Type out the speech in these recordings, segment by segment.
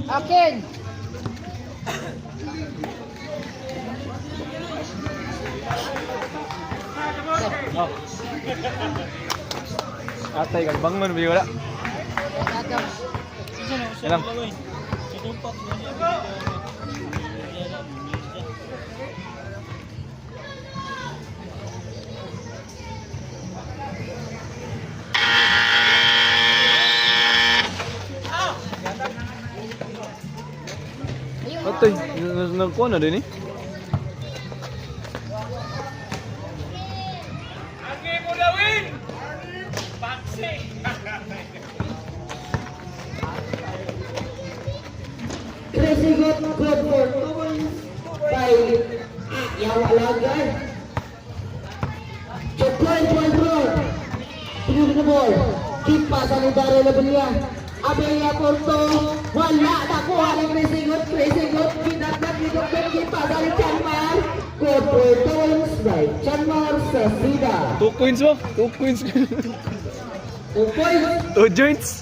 Akin! Oh. Atay, bangon, bili wala. Alam. Atay, nagkuha na din eh. Kresigot good for 2 points by Yawa Lagay. Chokoy control. Pinuli na ball. Kipa sa Lidare Labulia. Abella Porto. Wala nakuha ng Kresigot. Kresigot. Pinagdag dito ng kipa sa Chanmar. Good for 2 points by Chanmar Sasida. 2 coins mo? 2 coins. 2 points. 2 joints.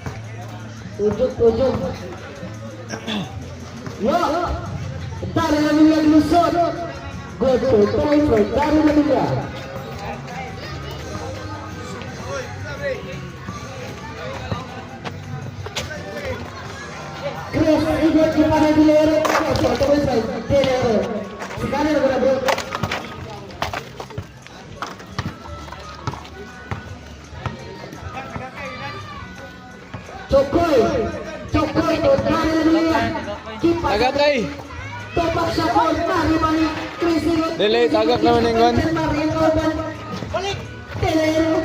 Tujuk. Yo, Dari Labulia Lusot. Good for 2 points by Dari Labulia. Chris, ikut kepada Dilero. Terus baik, Dilero. Sekarang udah bro. Cokoy, Agak kay. Topak siya po, mani Chris ikut. Dili, tagak naman yung gun. Balik. Dilero,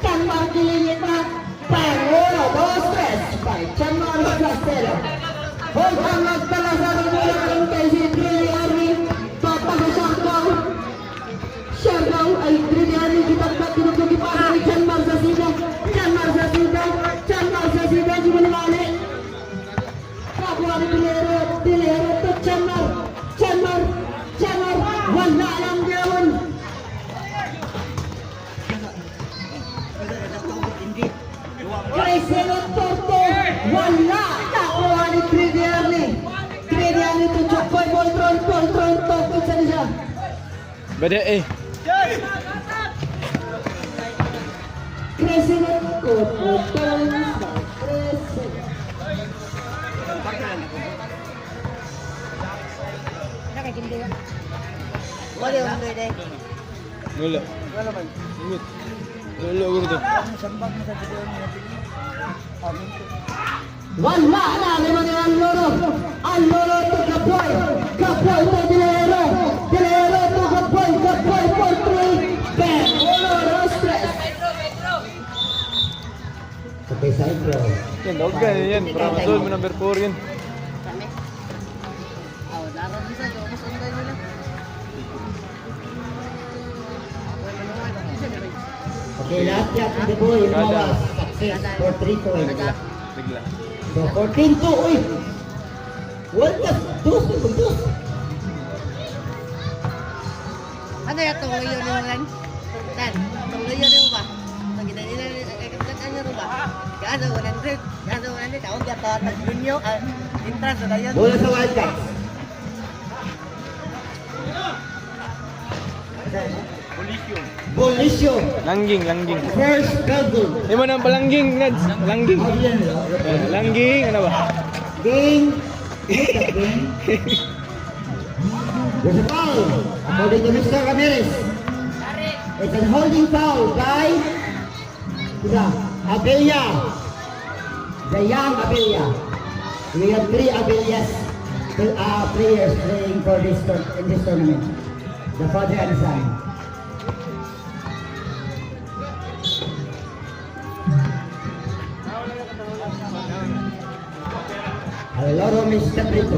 Chanmar dilingit na. Pangulo, 2-3 by Chanmar Castelo. Huwag magtala sa rin kay si Trilly Army. Papag-usangkaw. Siargaw ay Trilly Army. Kitagdag tinutugi para kay Chanmar Sasida. Chanmar Sasida. Di malimali. Kabuha ni Dilero to Chanmar. Wala lang gawin. President Torto, wala nakuha ni Tridiani to Chokoy, Voltron, Torto, saan siya? Bada eh. President Torto, Wala. Ingat. Wala ko dito. wala na naman yung Anlolo to Kapoy to Dilero to Kapoy for 3, Ben, stress. Okay, side bro. Yan, dog ka yan. Bramasol mo number 4 yan. Okay, lahat ng the boy, mawas, success for 3 points. Bigla. So, 14-2, uy! World Cup, dos. Ano yung tungoy yun yung lan? Dan, tungoy yun yung ba? Pagkita nila, kakagdagan nyo ba? Gaano, 100. Ako gata, nag-renew, interest na yun. Bola sa World Cup. Bolisyo. Langging. First double. Di mo nang palangging, Nads. Langging. Langging, ano ba? Ding. There's a foul. According to Mr. Ramirez. It's a holding foul by Abella. The young Abella. We have 3 Abellas players playing for in this tournament. The father and son. Loro Mr. Brito.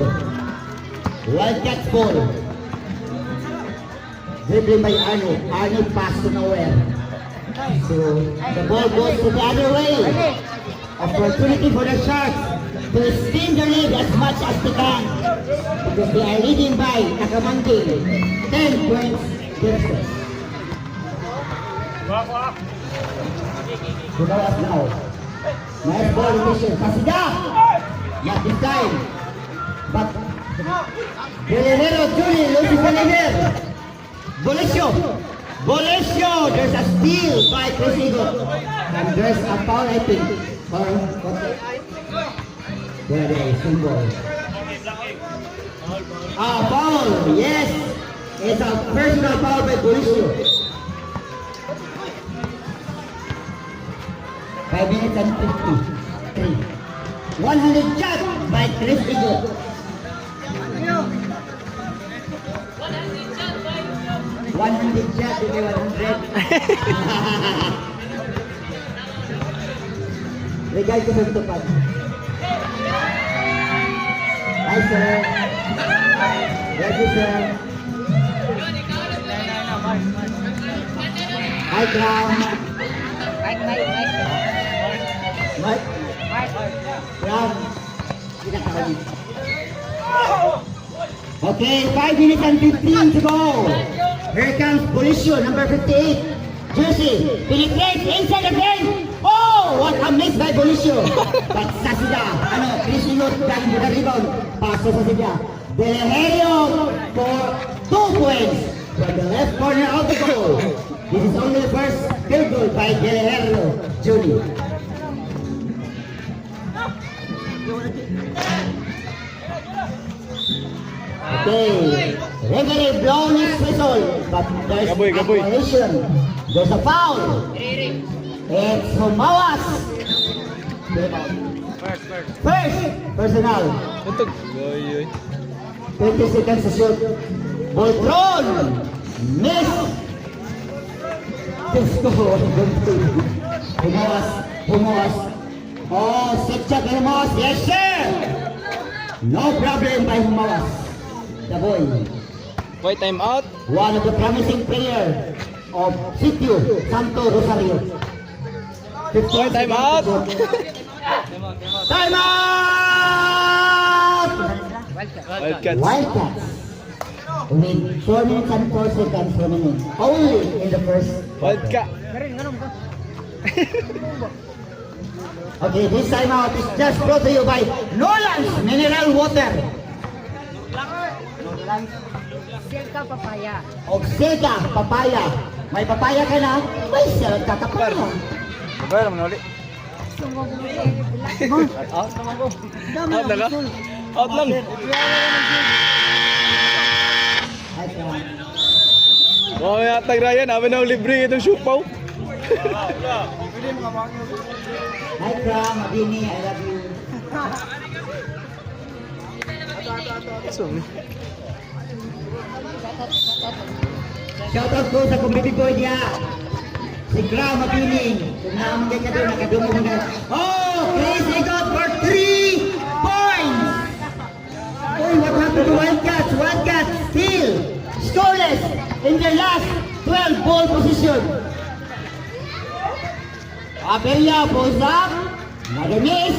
Wildcat ball. Dribbling by Arnie. Arnie pass to nowhere. So the ball goes to the other way. Opportunity for the Sharks to spin the lead as much as they can. Because they are leading by Nakamangking. 10 points difference. Bumawas now. Nice ball rotation. Pasida! Not this time. But Guerrero, Juni, loses Bolivar. Bolisio. Bolisio. There's a steal by Crisigo. And there's a foul, I think. Or there is symbol. Foul. Yes. It's a personal foul by Bolisio. 5 minutes and 53. 100 shot by Crisigo. 100 shot, okay, 100. Regay ko sa tupad. Hi, sir. Thank you, sir. Hi, Crown. Mike. Crown. Pinakawin. Okay, 5 minutes and 15 to go. Here comes Bolisio, number 58. Jersey, penetrates inside the frame. Oh, what a miss by Bolisio. But Sasida, Crisigo dahil with the rebound. Paso Sasida. Deleherio for 2 points from the left corner of the goal. This is only the first field goal by Deleherio Jr. Okay, referee blown his whistle, but there's Gaboy, a gaboy. violation. There's a foul. It's Humawas. First, personal. Untog. Oy, oy. 20 seconds to shoot. Ball thrown. Miss. Disco. Humawas. Humawas. Oh, six shot by Humawas. Yes, sir. No problem by Humawas. The boy. Why time out? One of the promising player of Sitio Santo Rosario. Why time out? Time out! Wildcats. Wildcats. With 4 minutes and 4 seconds remaining. Only in the first. Wildcat. Okay, this time out is just brought to you by Nolan's Mineral Water. Silka papaya. O Sega Papaya. May papaya ka na, may sarap kakapal mo. Babar mo ulit. Out na ka? Out lang. Wow, may atag Ryan. Amin na libre itong siupaw. Hi, Kram, Madini, I love you. Shout out ko sa community boy niya. Si Kram, Madini. Kung naman ka doon, nakadungo mo na. Oh, Chris got for 3 points. Oh, what happened to Wildcats? Wildcats still scoreless in their last 12 ball position. Abella pulls up, another miss,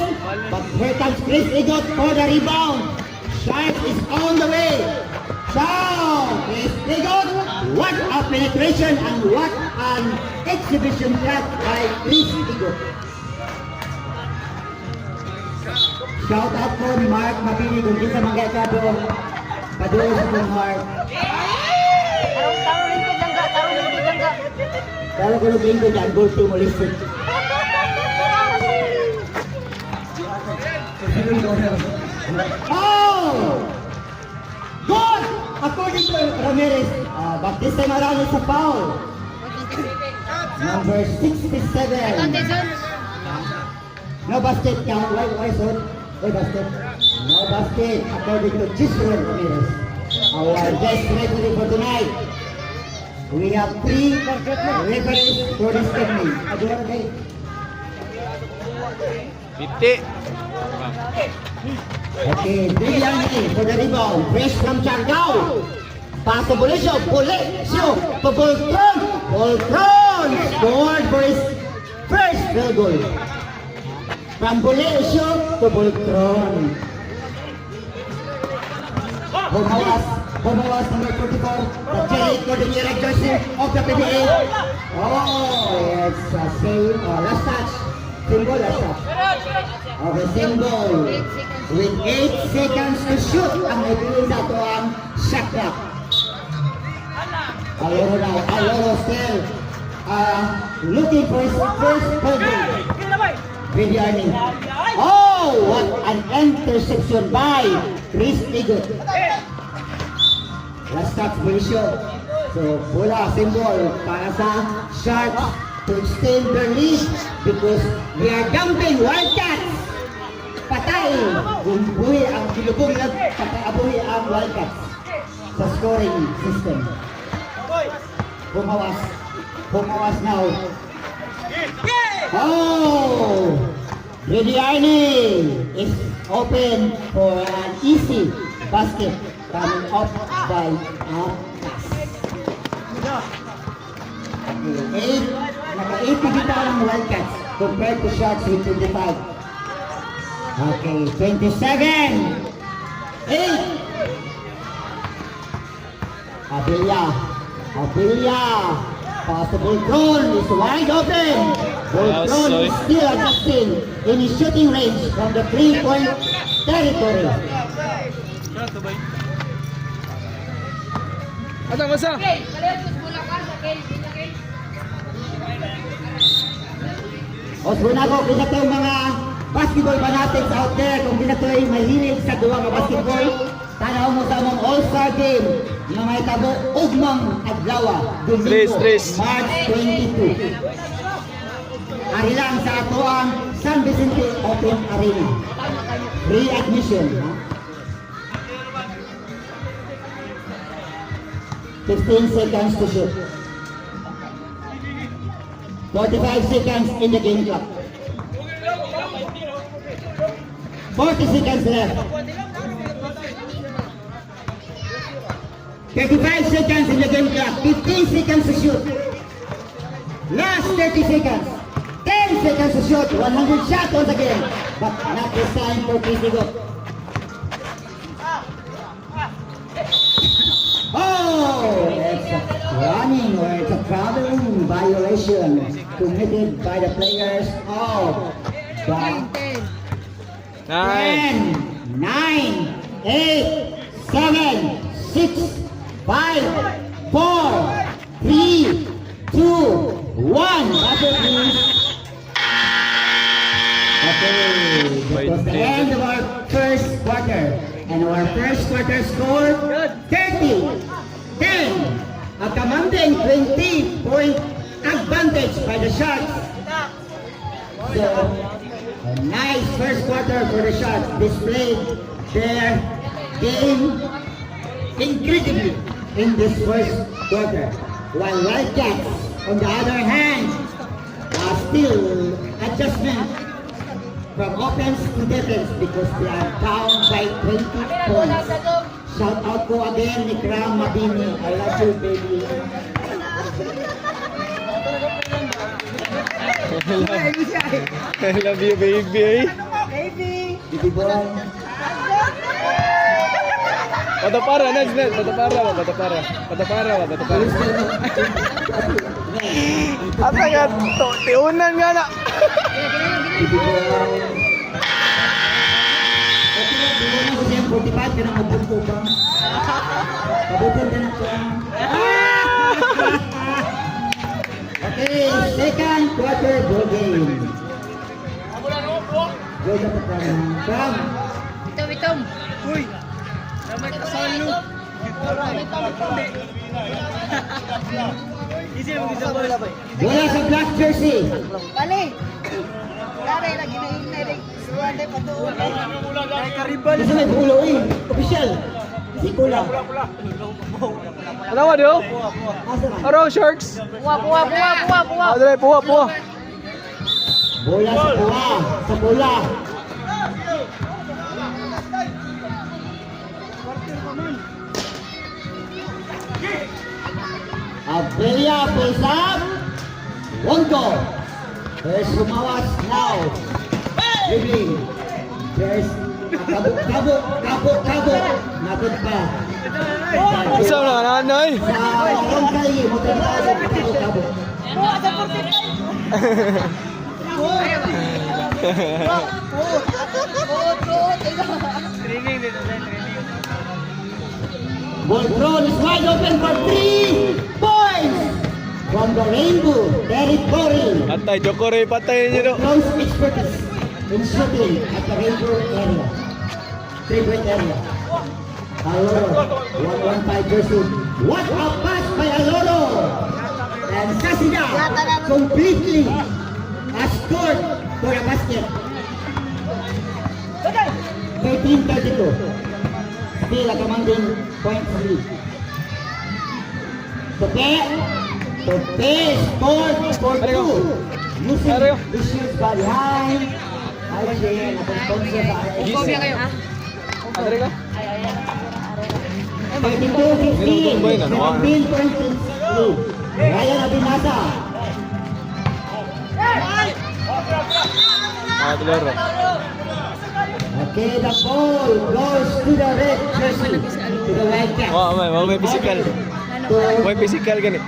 but here comes Chris Igot for the rebound. Sharp is on the way. Ciao, Chris Igot. What a penetration and what an exhibition shot by Chris Igot. Shout out po ni Mark Mapili kung di sa mga doon. Padoon sa kong Mark. Kalau ko naging ko dyan, goal team ulit. Oh! Good! According to Ramirez, but this time around it's a foul. Number 67. No basket count. Why so? Why basket? No basket according to Gisron Ramirez. Our guest referee for tonight. We have 3 referees for this technique. Adora kay. Piti. Okay, Bibiani for the rebound. Fresh from Chargao. Pass to Bolisio. Bolisio to Voltron. Voltron scored for his first field goal. From Bolisio to Voltron. Humawas Bumawas number 44, the J. Cordillera jersey of the PBA. Oh, it's a save, last touch. Symbol, last touch. Okay, symbol. With 8 seconds to shoot, ang ibigay sa ito ang shot clock. Aloro now, Aloro still looking for his first goal. Viviani. Oh, what an interception by Chris Igot. Last touch ratio. So, bola, symbol para sa Sharks to extend their lead because we are dumping Wildcats. Patay! Buhi ang kilubong na patay ang Wildcats sa scoring system. Bumawas. Bumawas now. Oh! Viviani is open for an easy basket coming up by a pass. Okay, naka-8 na kita ang Wildcats compared to Sharks with 25. Okay, 27. 8. Abilia. Possible goal is wide open. Goal is still adjusting in his shooting range from the 3-point territory. Asa, masa? Osbunago, kung ito yung mga basketball fanatics out there, kung ito ay mahilig sa duwa nga basketball, tanaw mo sa mong all-star game na may tabo ugmang adlawa, Domingo, March 22. Ari lang sa ato ang San Vicente Open Arena. Free admission. 15 seconds to shoot. 45 seconds in the game clock. 40 seconds left. 35 seconds in the game clock. 15 seconds to shoot. Last 30 seconds. 10 seconds to shoot. 100 shots once again. But not this time for Pisigo. Oh! It's a running or it's a traveling violation committed by the players of the 10, 9, 8, 7, 6, 5, 4, 3, 2, 1. Buzzer please. Okay, that was the end of our first quarter. And our first quarter score, 30-10. A commanding 20-point advantage by the Sharks. So, a nice first quarter for the Sharks. Displayed their game incredibly in this first quarter. While Wildcats, on the other hand, are still adjustment from offense to defense because they are down by 20 points. Shout out ko again ni Kram Mabini. I love you, baby. I love you, baby. Baby boy. Patapara, Ned. Patapara. Asa nga to? Tiunan nga na. Baby boy. Okay na, buwan mo siya 45 ka na mabuto ba? Mabuto ka na ko. Okay, second quarter ball game. Go na pa Kram. Itom. Uy! Ramay ka sa ulo. Bola sa black jersey. Bali. Dari lagi na rin. Suwande pa doon. Kasi may bulo eh. Official. Kasi kulang. Ano ba diyo? Asa man? Araw, Sharks! Puwa. Adre, puha. Bola sa kuha. Sa bola. Abelia pulls up. Won't go. There's Sumawas now. Dribbling. There's Kabuk. Nagot pa. Isa na nanay. Sa akong kayo, mo tayo kabuk. Ball thrown is wide open for 3 points from the Rainbow, Derek Corey. Patay, Jokore, patay niyo do. Close expertise in shooting at the Rainbow area. 3-point area. Aloro, 115 jersey. What a pass by Aloro! And Sasida completely has scored for a basket. 13-32. Still a commanding point lead. Tope scored for 2. Using the shoes behind. Ayun, napunta sa Andre ka? 32-15. 17 points lead. Ryan Abinasa. Laro. Okay, the ball goes to the red jersey, to the white cap. May physical. May physical gani.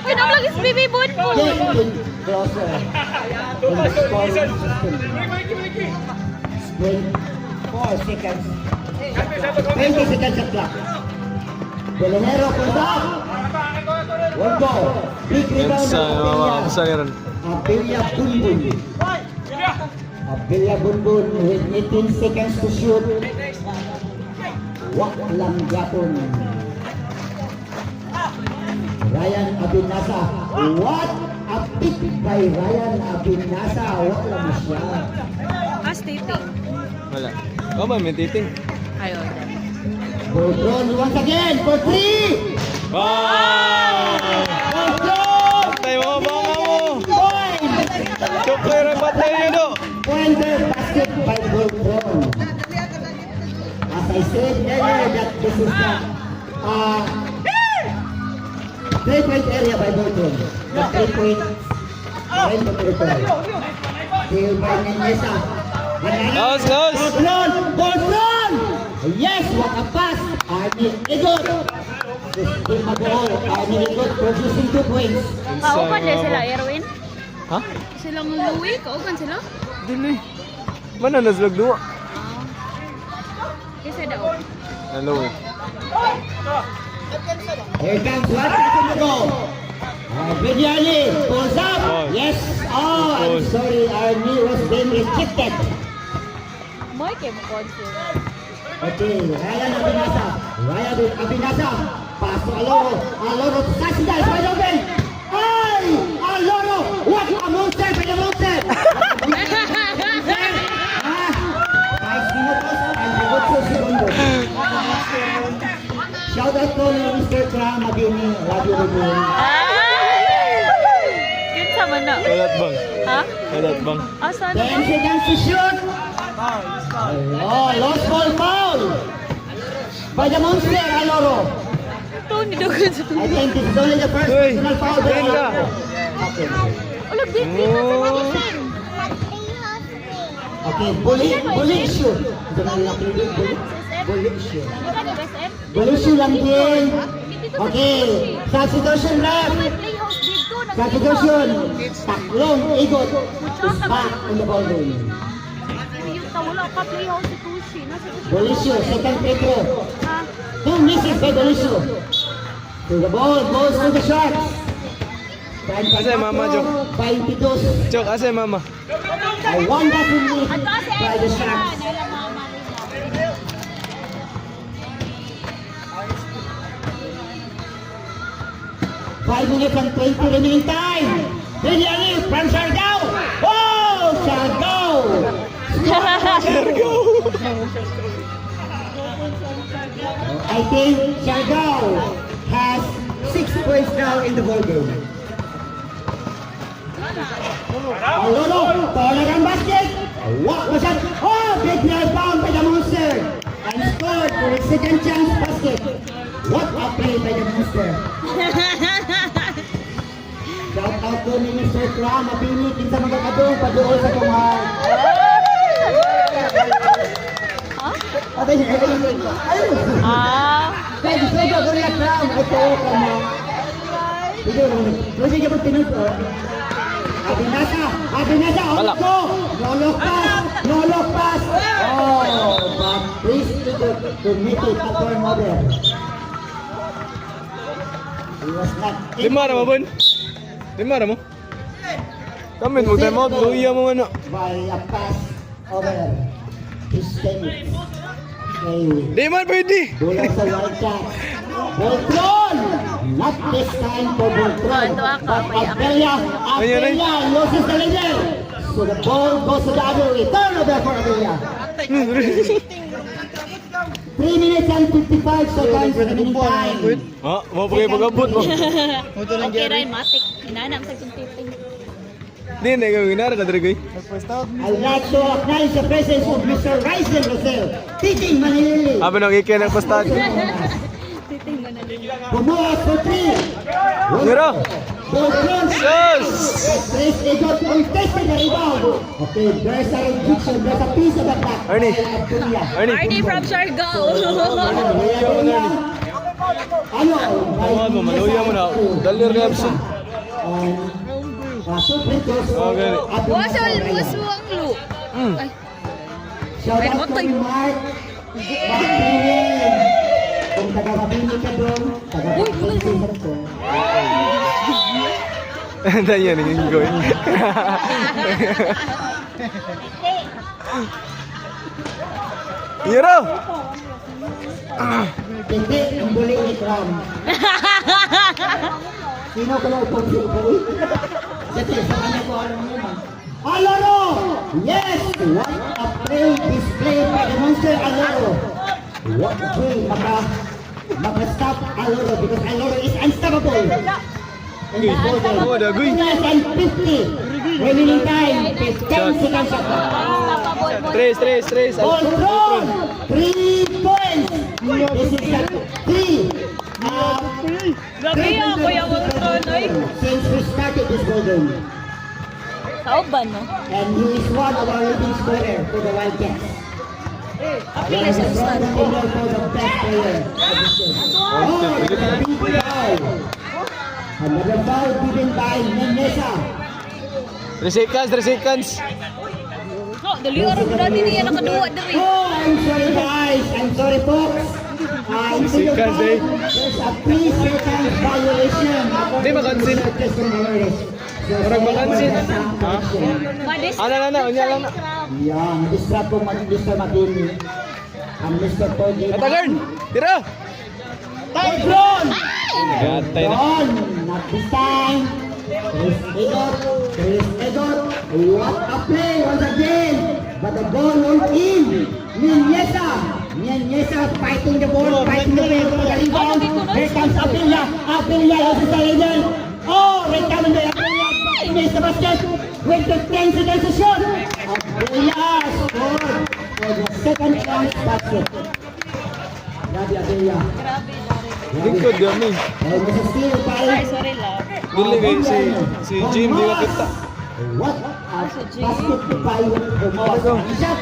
Uy, nablog is Bibi Bunbun. Getting closer. In the scoring system. 4 seconds. 20 seconds of clock. Belenero pulls up. One ball. Big rebound of Sa Abelia Bunbun. Abelia Bunbun with 18 seconds to shoot. Wak lang gapon. Ryan Abinasa. What a pick by Ryan Abinasa. Wak lang siya. Stating. Wala. May titing. Ayun. Boltron once again for 3. Wow! Boltron! Patay mo mga mo. Point! Jokore, patay niyo do. Pointer basket by Boltron. As I said earlier that this is the 3-point area by Boltron. The 3-point line to territory. Still by Nenesa. Nose. Boltron! Yes, what a pass! Arnie Igot. Still mag-goal. Arnie Igot producing 2 points. Kauban din sila, Erwin? Ha? Silang Louie, kauban sila? Dili. Mana naslog duwa? Kasi daw. Hello. Here comes 1 second to go. Bidyani pulls up. Yes. Oh, I'm sorry. Arnie was being restricted. Moy kayo mo concert. Okay, Ryan Abinasa. Pass to Aloro. Aloro to Sasida. It's wide open. Ay! Aloro! What a monster by the monster! 5 minutos and 8 segundos. Shout out to Mr. Kram Magini, Radio Rubun. Kinsa man na? Kalat bang? Ha? Kalat bang? Asan? 10 seconds to shoot. Oh, lost ball foul by the monster, Aloro. Ito, nidugan sa I think this is only the first Uy, personal foul by ganda. Aloro. Okay. Ulag, di na sa magisin. Okay, bully issue. Ito na lang bully issue. Bully issue lang din. Okay, substitution ref. Playhouse dito. Substitution. Taklong Igot is back in the ball game. Wala ka playhouse si Tushi. Bully issue, second free throw. Ha? 2 misses by Bully issue. So the ball goes to the Sharks. Asa mama, Jok? 22. Jok, asa mama? I won that lead Ato kasi by the Sharks. Nila mama nila. 5 minutes and 20 remaining time. Biryani from Siargao. Oh, Siargao. I think Siargao has 6 points now in the ball game. Aloro, Tolagan basket. What was that? Oh, big nail found by the monster. And scored for his second chance basket. What a play by the monster. Shout out to ni Mr. Kram, mapili kinsa mga kadong paduol sa kumahal. Ah. Guys, saya ko rin lang. Ito ka mo. Sige ka magtinuto. Abinasa, Balak. no look pass. Oh, but please to make it a turnover. He was not Lima na mo, Bon? Lima na mo? Kami, mag-time out. Luya mo ano. by a pass over his teammates. Okay. Di man pwede. Bola sa Wildcat. Voltron! Not this time for Voltron. Ito ako, But may Abelia loses the leader. So the ball goes to the other way. Turnover for Abelia. 3 minutes and 55 seconds remaining time. Ha? Mau pakai pagabot mo. Okay, Ray, matik. Inanam sa kuntiting. Di na ikaw ginara na diri. I'd like to acknowledge the presence of Mr. Ryzen Rosel, teaching Manilili. Abi nang ikin ang pastad. Titing mo na din. Bumuhat for 3. Mira. Voltron. Yes. Chris Egot contested the rebound. Okay, there's a rejection. There's a piece of the back. Ernie. Arnie from Siargao. Ano? Tawad mo, maluya mo na. Dalir ka absent. Okay. Wasal, waswang lu. Ay, Shout out to Mark. Mabinin. Kung taga-mabinin ka doon, taga-mabinin ka doon. Anda yan yung gawin. Mira. Hindi, ang buli ni Kram. Sino ka lang upong buli? Dati, sa kanya ko alam mo naman. Aloro! Yes! What a play display by the monster Aloro. What a play. Maka-stop Aloro because Aloro is unstoppable. And the ball game. Oh, dagoy. 2 minutes and 50. Remaining time, 10 seconds shot. Tres. Voltron! 3 points! This is the 3. Grabe yan, Kuya Voltron, oy. Since we started this ball game. Kauban, no? And he is one of our leading scorer for the Wildcats. Apil He na is sa a strong stand. contender for the best player of this game. Oh, it's a big foul. Another foul given by Menesa. 3 seconds. No, dali orang berarti niya nakaduwa diri. Oh, I'm sorry guys. I'm sorry folks. In the Seconds, foul, eh. there's a 3 seconds violation. Di makansin. Orang makansin. Ha? Madis. Ana na, unya lang na. Yeah, distrap po Mr. Matini. Ang Mr. Pogi. Katagan. Tira. Voltron! Gatay na. Ron, not this time. Chris Egot. What a play once again. But the ball won't in. Minyesa fighting the ball, fighting the ball for the rebound. Here comes Apilia. Apilia loses the leader. Oh, right coming by Apilia. Missed the basket. With the 10 seconds to shoot. Apilia scored for the second chance basket. Grabe Apilia. Grabe, dari. Lingkod gami. Oh, nasa steal by Sorry lang. Dili kay si Jim di nakita. What a basket by Humawas. Shot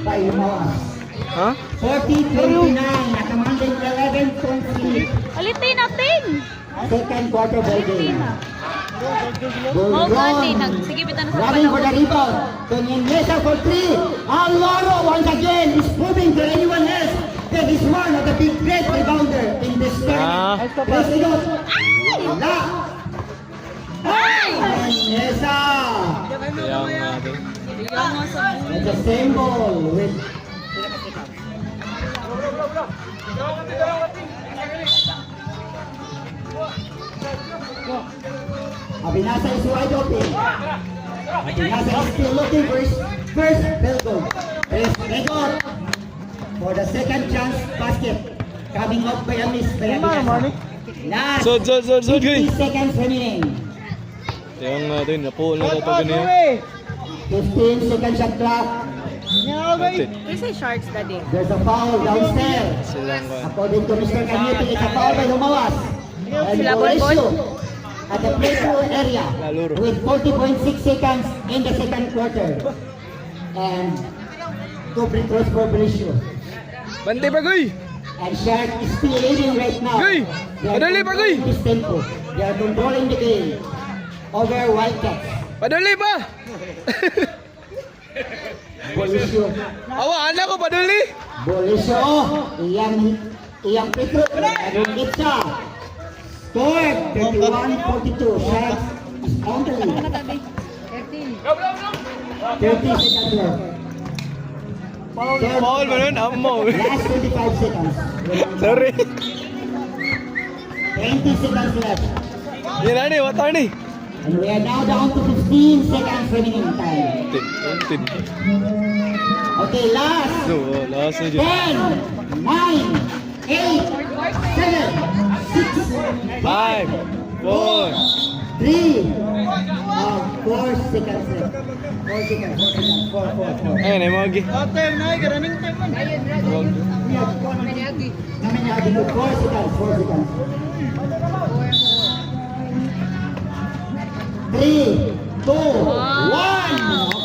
by Humawas. Ha? 40-29, nakamanding 11 points lead. Alitin natin. Second quarter ball game. Oh, gani. Sige, bitan na sa Running for the panahon. rebound. Tonyenesa for 3. Alvaro once again is proving to anyone else that he's one of the big great rebounder in this tournament. President. Wala. Tonyenesa. Sayang natin. That's the same ball with Abinasa is wide open. Abinasa is still looking for his first field goal. Chris Egot for the second chance basket. Coming up by a miss by Abinasa. Last Sud gani. 50 seconds remaining. Sayang natin, napuol na ito ganyan. 15 seconds shot clock. That's it. This is sharks, daddy. There's a foul downstairs. Silang ka. According to Mr. Cañete, it's a foul by Humawas. And Sila no Bonbon? issue at the playthrough area Laluro. with 40.6 seconds in the second quarter. And Two free throws for Benicio. Bante pa, Goy! And Shark is still leading right now. Goy! They are Padali pa, Goy! controlling this tempo. They are controlling the game over Wildcats. Padali pa! Benicio. Awa, anak ko, padali! Benicio. Iyang pitro. Meron itsa. Score 31-42. Shark is on the lead. 30 seconds left. Paul ba nun? Amo. Last 25 seconds. Sorry. 20 seconds left. Yan na ni, wata ni. And we are now down to 15 seconds remaining time. 10. Okay, last. So, last na dyan. 10, 9, 8, 7, 6, 5, 4. 3, 4 seconds left. 4 seconds, 4. Ayun, ay mga gi. Namin niya dito, 4 seconds, 4 seconds. 3, 2, 1.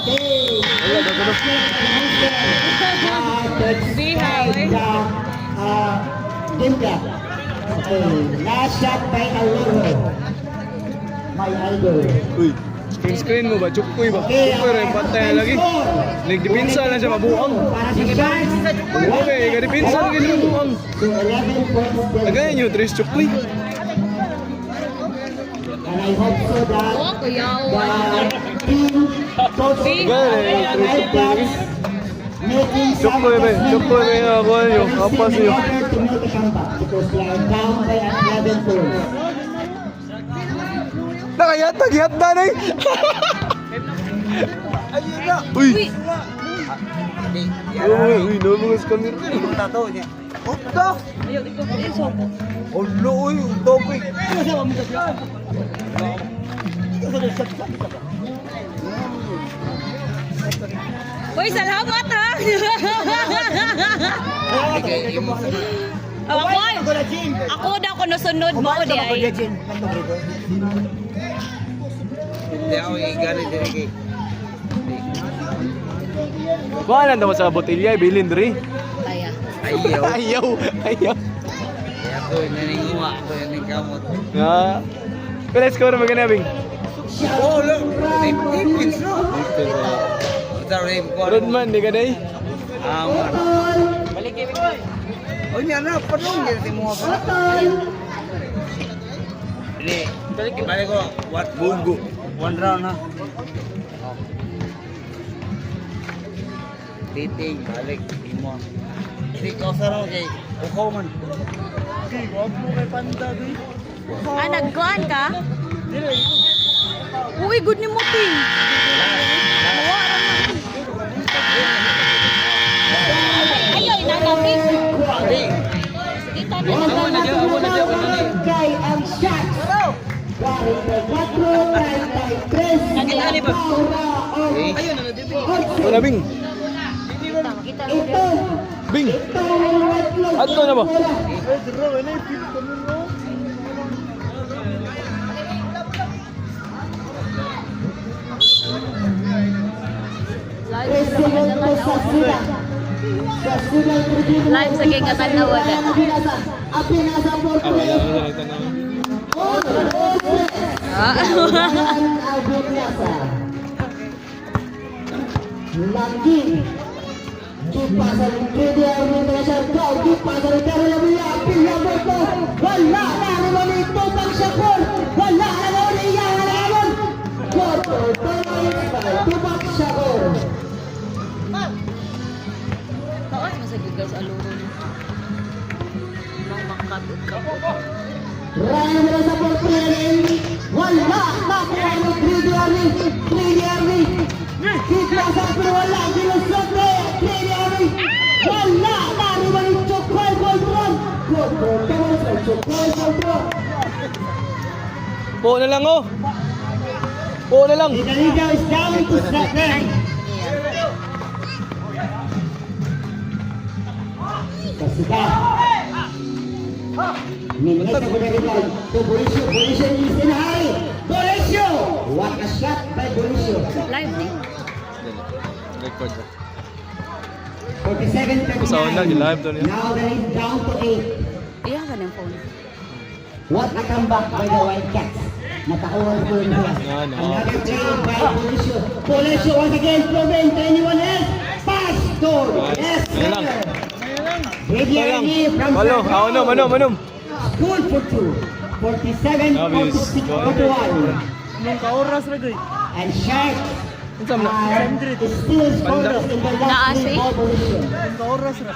Okay. Game clock. Okay. Last shot by Aloro. My idol. Uy, screen mo ba? Chukkoy ba? Okay, Chukkoy rin, pantay na lagi. Nagdipinsa lang siya, mabuang. Para sa Sharks. Okay, nagdipinsa lang siya, mabuang. So 11 points. Again, yung 3 chukkoy. And I hope so that Oh, kuyaw. the team coach making some Chukkoy ba? Chukkoy ba yung ako nyo? Kapas in nyo. order to make a comeback because they are down by 11 points. Nakayat na eh. Ayun na. Uy. Uy, namungas kami rin. Ayaw, ikaw pa rin sobo. Olo, uy, topic. Uy, salamat ha! Ako na ako nasunod mo di ay. Kuha lang naman sa botilya, bilin rin. Kaya. Ayaw. Nga. Pero score mo ganabing. Rodman, di ka day? One round na. Titing, balik, imo. Hindi ka sarang kay ukaw man. Okay, wag mo kay panda di. Ah, nagkuhan ka? Uy, good ni mo, Ting. Ayaw, inanapin. Kita na. Kay ang shot. 44-33. Nagkakali ba? Wala, Bing. Ito. Bing. Ito ang red cloud. Ato na ba? Presidente sa sila. Sa sila tribuna. Live sa kingatan na wala. Apinasa por Ah, wala mo sa na. Lagi. Kipa sa Lidia International Kau kipa sa Lidia Pila Boto. Wala na naman ito pang Shakur. Wala na naman iya naman. Boto Tupak Shakur. Taon mo sa gigas aluro niya. Nang makatod ka po. Ryan Reza por Prelin. Wala na kung Tridiarni. Kipa sa wala. Gilusot na Tridiarni. Wala na naman ito Chokoy Goldron. Boto Chokoy Goldron. Po na lang, oh. Po na lang. The leader is down to 7. Kasika. Minutes na po na rin. To Borisio. Borisio is in high. Borisio! What a shot by Borisio. Live din. Record ba? 47-39. Sa una, live to niya. Now the lead down to 8. Iya ka ng phone. What a comeback by the Wildcats. Nakakuha ko yun nila. No. Another trade by Policio. Policio once again proving to anyone else. Pass goal. Yes, Ayun lang. Ready from Malo, manom. School for 2. 47, Obvious. 46, 41. Nung ka-oras na gay. And Shark Unsam na? is still scoreless in the last Naasi? minute ball position. Nung ka-oras na.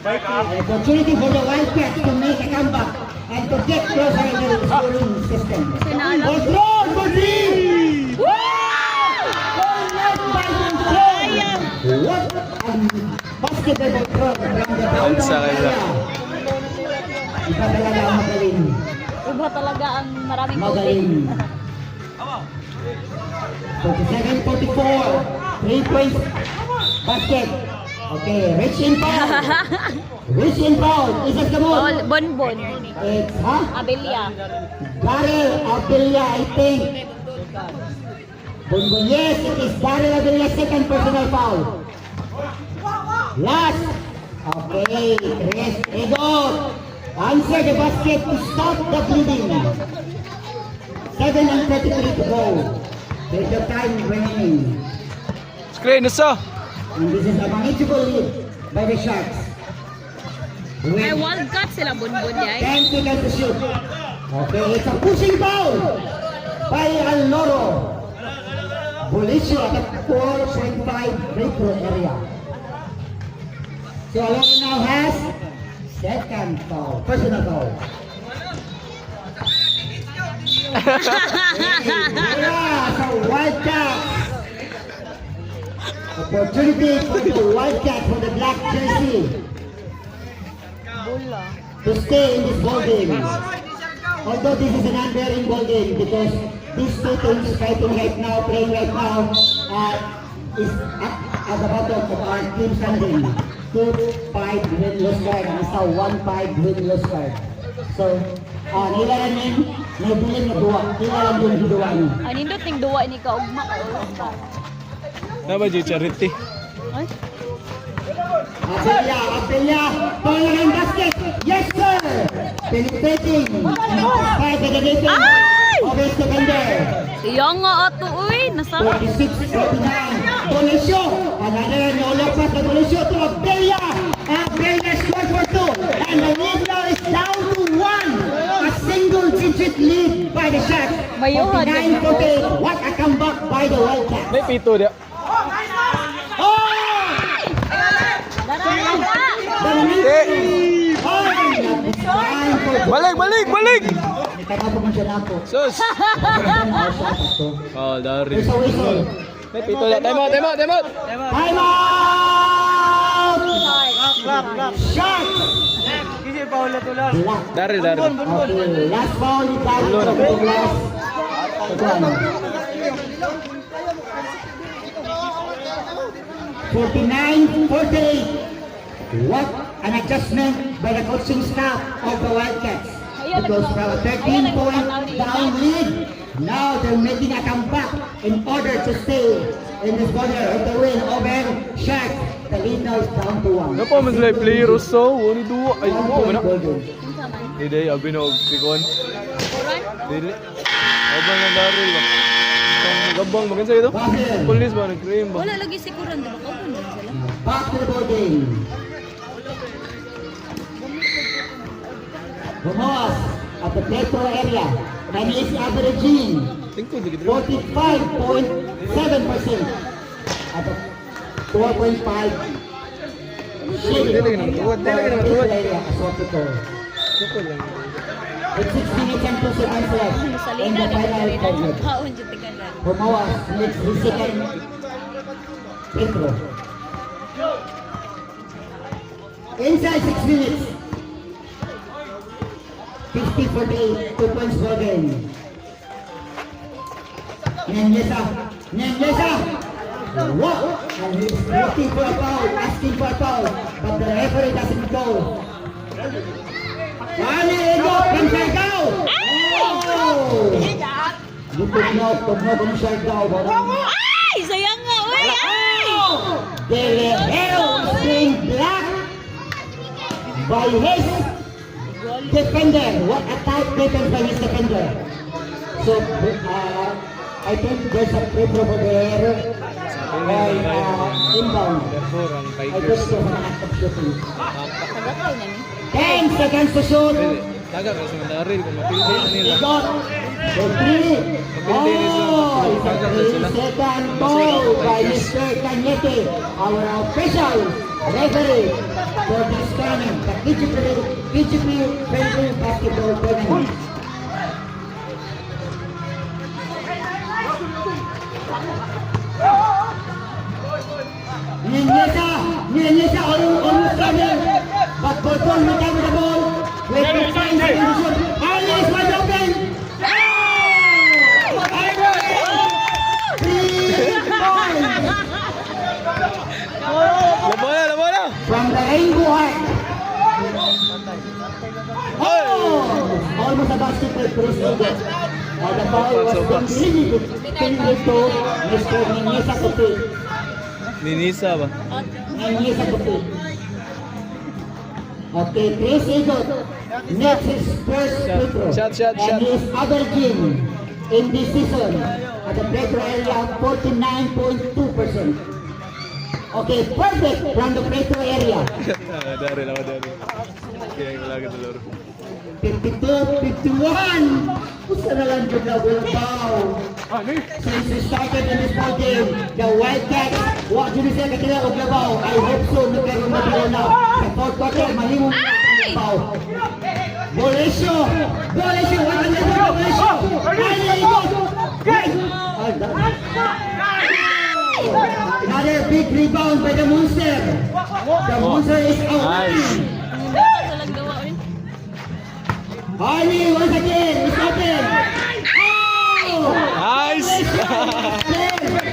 An opportunity for the Wildcats to make a comeback and to get closer in the scoring system. Sinala. Control for three! Goal net by Control! What a basketball throw from the Ang downtown sakit na. area. Iba talaga ang magaling. Iba talaga ang maraming Magaling. 47-44. 3 points. Basket. Okay, reach in foul. Reach in foul. Is it the ball? Bonbon. It's, huh? Abelia. Daryl Abilia, I think. Bonbon, yes, it is Daryl Abilia's second personal foul. Last. Okay, Chris Ego. Answer the basket to stop the bleeding. 7:33 to go. There's the time remaining. Screen, isa. And this is a manageable lead by the Sharks. May With Wildcat sila bonbon di ay. 10 seconds to shoot. Okay, it's a pushing foul by Aloro. Policio at the 4.5 free throw area. So Aloro now has second foul, personal foul. Yeah, so Wildcats. Opportunity for the Wildcats for the black jersey Bula. to stay in this ball game. Although this is an unbearing ball game because these two teams fighting right now, playing right now, is at the bottom of our team standing. 2-5 win-loss card and isa 1-5 win-loss card. So, nilalan may bilin na duwa. Nilalan yung hiduwa niyo. Ay nindot ning duwa ni ka ugma ka ulos ka. Na ba di charity? Ay. Abelia, falling in basket. Yes, sir. Penetrating. By penetrating. Of his defender. Iya nga ato uy, nasa 46-49. Policio. Another no-look pass by Policio to Abelia. Abelia scores for 2. And the lead now is down to 1. A single-digit lead by the Sharks. Mayuhan. 49-48. What a comeback by the Wildcats. May pito dia. Oh! Balik! Nagkakapo man siya na ako. Sus! Oh, dari. There's a whistle. May pito dia. Time out! Time out! Shot! Kasi Paula tulas. Black. Dari. Okay, last foul ni Daryl Ulo na. Douglas. Ito 49-48. What an adjustment by the coaching staff of the Wildcats. It goes from a 13-point down lead. Now they're making a comeback in order to stay in this corner of the win over Shark. The lead now is down to 1. Ano pa man sila player so? Uni duwa. Ay, mo man. Unsa man? Hindi, abi na og pikon. Kuran? Dili. Abang ng Daryl ba? Ang gabang magansa ito? Police ba? Nag-cream ba? Wala lagi si Kuran, di ba? Kauban lang sila. Back to the ball game. Bumawas at the play throw area. And he is averaging Tingko, dili 45.7% at the 4.5 shooting area as what to call. With 6 minutes and 2 seconds left in Salida the final na period. kaon jud tigalan. Bumawas makes his second free throw. Inside 6 minutes. 50-48, 2 points per game. Nyangesa! What? And he's looking for a foul, asking for a foul, but the referee doesn't go. Ano ito? From Siargao! Oh! Tugnog ng Siargao. Ay, sayang nga uy. Ay! De Leon being by his defender. What a tight defense by his defender. So, I think there's a free throw over there by inbound. Therefore, ang I think Tigers. there's an act of shooting. Tagakaw na ni. 10 seconds to shoot. Dili. Taga kasi mandaril kung mapildi na nila. Got the three. Mapildi na sila. Oh, it's a Taga na sila. 3-second ball by Mr. Cañete, our official referee for this tournament, the KGP Friendly Basketball Tournament. Ninyesa, almost coming, but Bolton will come with the ball. With the 5 seconds to shoot. Ali is wide open. Labola! From the Rainbow Heart. Oh! Almost a basketball Chris Egan. The ball was continued to Mr. Ninyesa Kuti. Ninisa ba? Ninyesa Kuti. Okay, Chris Egan makes his first free throw. Shot. And he is averaging in this season at the free throw area 49.2%. Okay, perfect from the free throw area. Daril ako, daril. Kaya yung lagi dalaro. 52, 51. Gusto na lang yung nagulbaw. Since we started in this ball game, the Wildcats, wag yun siya katila o glabaw. I hope so, nagkaroon na tayo na. Sa fourth quarter, malimong na ang glabaw. Bolisyo! Bolisyo! Wala na yung Bolisyo! Another big rebound by the Monster. The Monster is out. Nice. Sa lang gawa rin. Harley once again, it's open. Oh! Nice!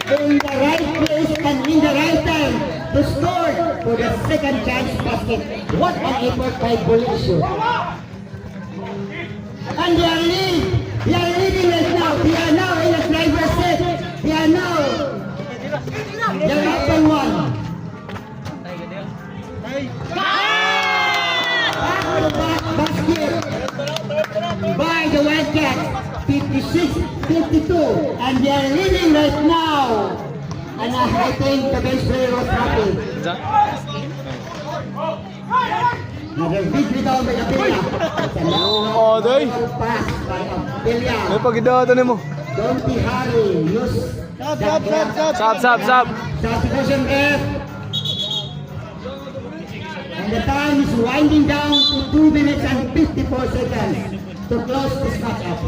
In the right place and in the right time to score for the second chance basket. What an effort by Bolisyo. And they are leading right now. They are now in the driver's seat. They are now the up by one. Back to the back basket by the Wildcats, 56-52, and they are leading right now. And I think the bench player was happy. Sa? Another big rebound by Abelia. It's a Oh, doy. pass by May Abelia. pagidata ni mo. Don't be hurry. Use the Sab. substitution ref. And the time is winding down to 2 minutes and 54 seconds to close this matchup.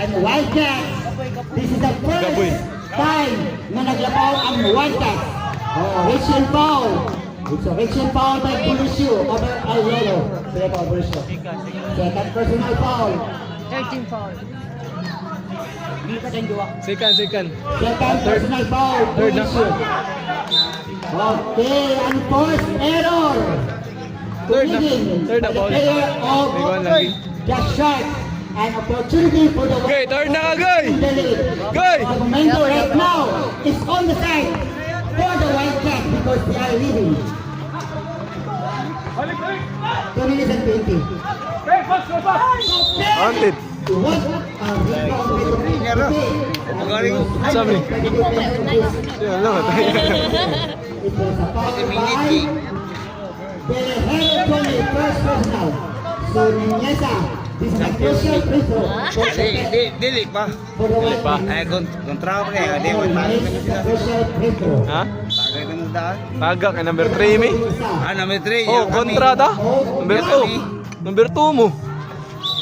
And Wildcats, this is the first time na naglabaw ang Wildcats. Oh, reaching foul. It's a reaching foul by Bolisyo over Ayero. Second personal foul. 13 foul. Second. Second personal foul. Third na. Bolisyo. Okay, unforced error. Third na The foul. player of May one lagi. the Shark. An opportunity for the Okay, third na ka, Goy! in the lead. Goy! The momentum right now is on the side for the Wildcats because they are leading. 2 minutes and 20. Haunted. What a rebound by the Magaling. Sabi. Yan lang. It was a foul by the head Tony, first personal. So Ninyesa, this is a crucial free throw for the Dili pa. for the Wildcats. Ay, kontra ko kaya. Di mo Oh, makes a crucial free throw. Ha? Tagay ka ng daan. Taga ka, number 3 mi. Ah, number 3. Oh, kontra ta. Number 2. Number 2 mo.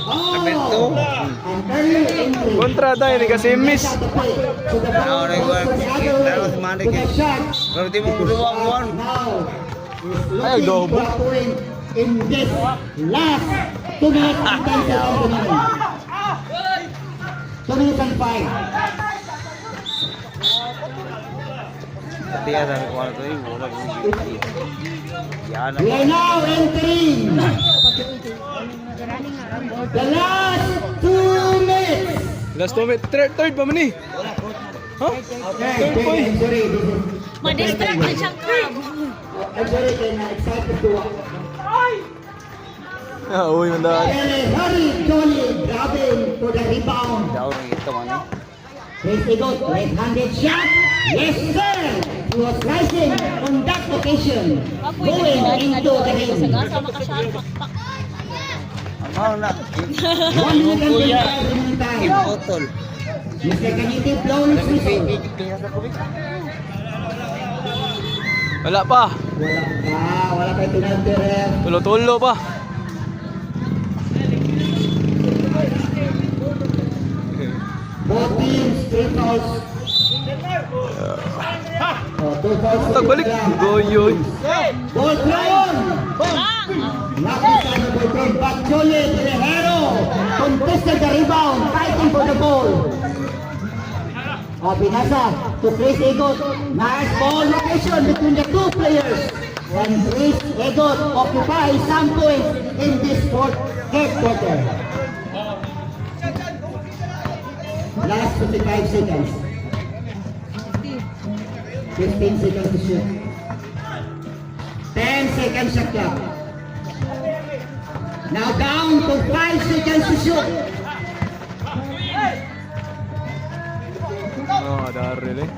Number two. An early entry. Kontra tayo ni kasi miss. So the ball goes for the other way to the Sharks. Pero di mo kuruha ko. Now is Ay, looking gobo. for a win in this last 2 minutes and 10 seconds remaining. 2 minutes and 5. Pati yan ang kwarto eh. Wala ko. Yan We are now entering the last 2 minutes. Last 2 minutes. Third pa man eh. Ha? Third pa eh. I'm sorry, this is Ma-distract na siyang crab. I'm sorry, I'm excited to watch. Ah, uy, mandaan. Harry Johnny grabbing for the rebound. Jauh gitu mana. Chris Egot, right-handed shot. Yes, sir. He was rising on that occasion. Going into the ring. Sagasa makasal. Pakpak. Mau nak. 1 minute and 25 remaining time. Botol. Mr. Canite blowing whistle. Wala pa. Wala pa penalty ref. Tulo-tulo pa. Both teams, 3 fouls. Oh, 2 fouls. Tagbalik. Goyoy. Ball thrown. Not inside the ball thrown, but Jolie Guerrero contested the rebound, fighting for the ball. Binasa to Chris Egot. Nice ball location between the two players. And Chris Egot occupies some points in this third quarter. Last 55 seconds. 15 seconds to shoot. 10 seconds shot clock. Now down to 5 seconds to shoot. Oh, Daryl eh.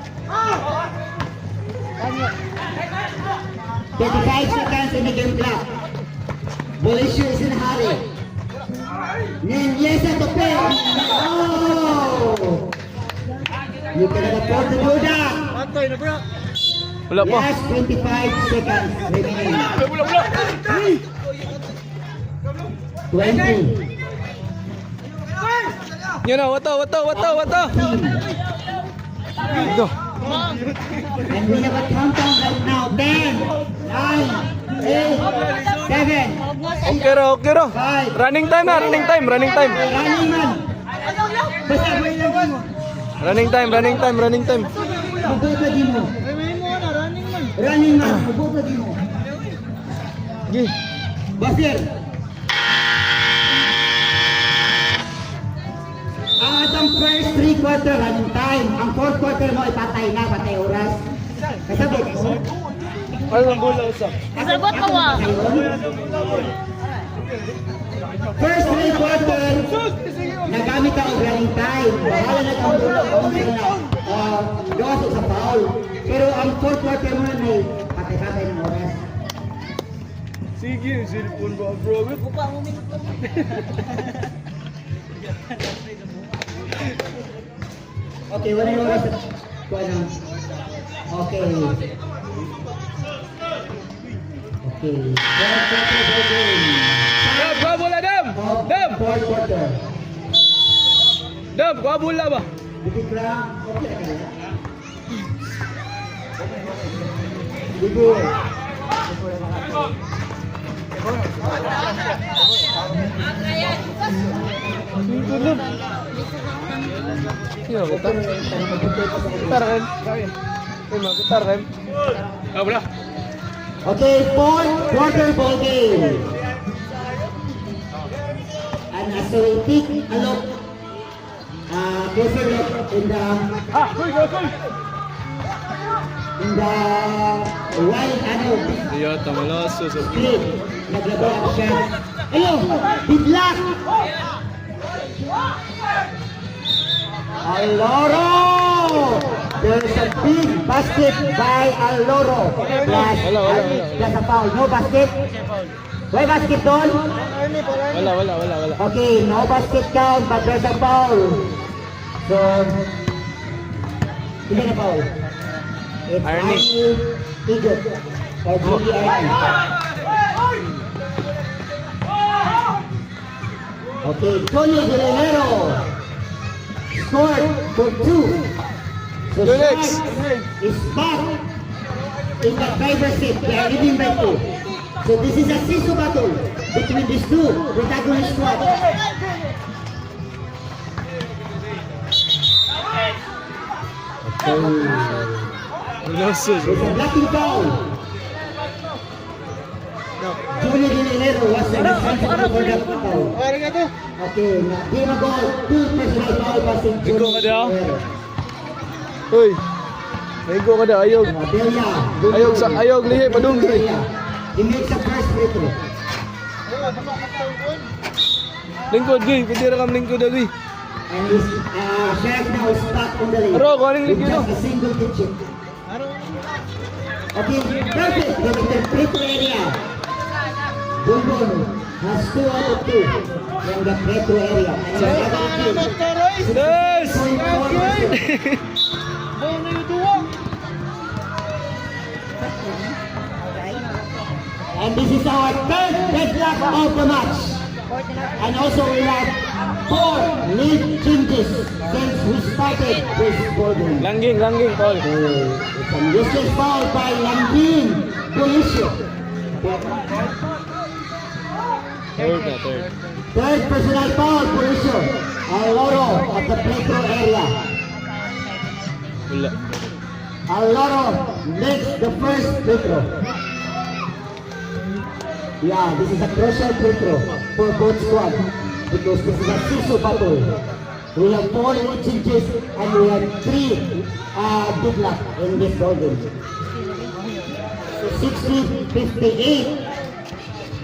35 seconds in the game clock. Bolisio is in a hurry. Ninyesa to play. Oh! You cannot afford to do that. Wala pa. Last 25 seconds remaining. 20. Yan na, wata. Ito. And we have a countdown right now. 10, 9, 8, 7, Okay ra. Running time na, running time. running man. Basta boy lang mo. Running time. Mabuta di mo. Running man. Mabuta di mo. Gi. Basir. Ang first 3 quarter running time. Ang 4th quarter mo ipatay na, patay oras. Kasabi ko. Ano ang bola usap? Isabot mo wa. First 3 quarter, nagamit ka og running time. Bahala na kang bola kung gawas sa foul. Pero ang 4th quarter mo na may patay-patay ng oras. Sige, cellphone ba bro? Okay, wala yung oras. Kuha. Okay. Okay. 4th quarter ball game. Dam, kuha bola, Dam! Dam! 4th quarter. Dam, kuha bola ba? Bukit lang. Okay na kaya. Bigul. Iya, gitar. Gitar kan? Gitar kan? Ah, bola. Okay, 4th quarter ball game. And as we take a look, closer look in the wild Iya, tamalaso sa split. Naglabo ang shot. Ayun, biglas. Aloro! There's a big basket by Aloro. Plus, Wala. plus a foul. No basket. Why basket doon? Wala. Okay, no basket count, but there's a foul. So, hindi na foul. It's Arnie. Igot. Or Julie Arnie. Okay, Tony Guerrero scored for 2. So Yonex. Shark is back in the driver's seat. They are leading by 2. So this is a sisu battle between these two protagonist squads. Malaso. There's a blocking foul. Julio Guerrero was responsible for that foul. Okay, game ago, 2 personal foul passing Ligo Julio ka daw? Guerrero. Hoy. Ligo ka da, ayog. Delia, Ayog lihi, padung. Delia. He makes the first free throw. Lingkod, Goy. Pwede rin kang lingkod, Goy. And his Sheriff now is back on the ring. Aro, kung anong With lingkod, no? just a single digit. Okay, perfect. Going to the free area. Bulbul has 2 out of 2 from the free throw area. And the other team, Yes! 6.4%. And this is our third deadlock of the match. And also we have 4 lead changes since we started this ball game. Langging, Paul. It's a useless foul by Langin Pulisio. Third. Third personal foul, Pulisio. Aloro at the play throw area. Wala. Aloro makes the first free throw. Yeah, this is a crucial free throw for both squads because this is a sisu battle. We have 4 lead changes and we have 3 deadlock in this ball game. So 60-58.